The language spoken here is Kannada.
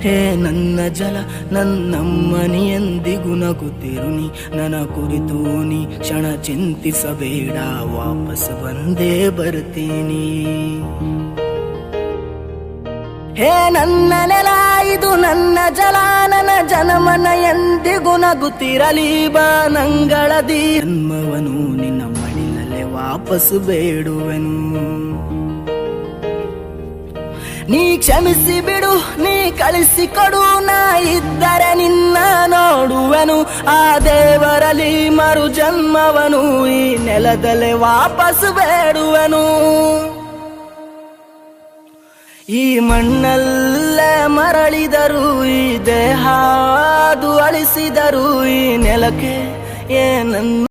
ಹೇ ನನ್ನ ಜಲ ನನ್ನಮ್ಮನಿ ಎಂದಿಗೂ ನಗುತ್ತಿರುನಿ, ನನ್ನ ಕುರಿತು ನೀ ಕ್ಷಣ ಚಿಂತಿಸಬೇಡ, ವಾಪಸ್ ಬಂದೇ ಬರ್ತೀನಿ. ಹೇ ನನ್ನ ನೆಲ ಇದು ನನ್ನ ಜಲ, ನನ್ನ ಜನಮನ ಎಂದಿಗೂ ನಗುತ್ತಿರಲಿ ಬಾ ನಂಗಳದಿ. ಜನ್ಮವನು ನಿನ್ನ ಮಡಿಲಲ್ಲೇ ವಾಪಸ್ ಬೇಡುವೆನು. ನೀ ಕ್ಷಮಿಸಿ ಬಿಡು, ನೀ ಕಳಿಸಿಕೊಡು, ನಾ ಇದ್ದರೆ ನಿನ್ನ ನೋಡುವೆನು. ಆ ದೇವರಲ್ಲಿ ಮರು ಜನ್ಮವನು ಈ ನೆಲದಲ್ಲೇ ವಾಪಸ್ ಬೇಡುವೆನು. ಈ ಮಣ್ಣಲ್ಲೇ ಮರಳಿದರು, ಈ ದೇಹ ಅದು ಅಳಿಸಿದರು, ಈ ನೆಲಕ್ಕೆ ಏನನ್ನು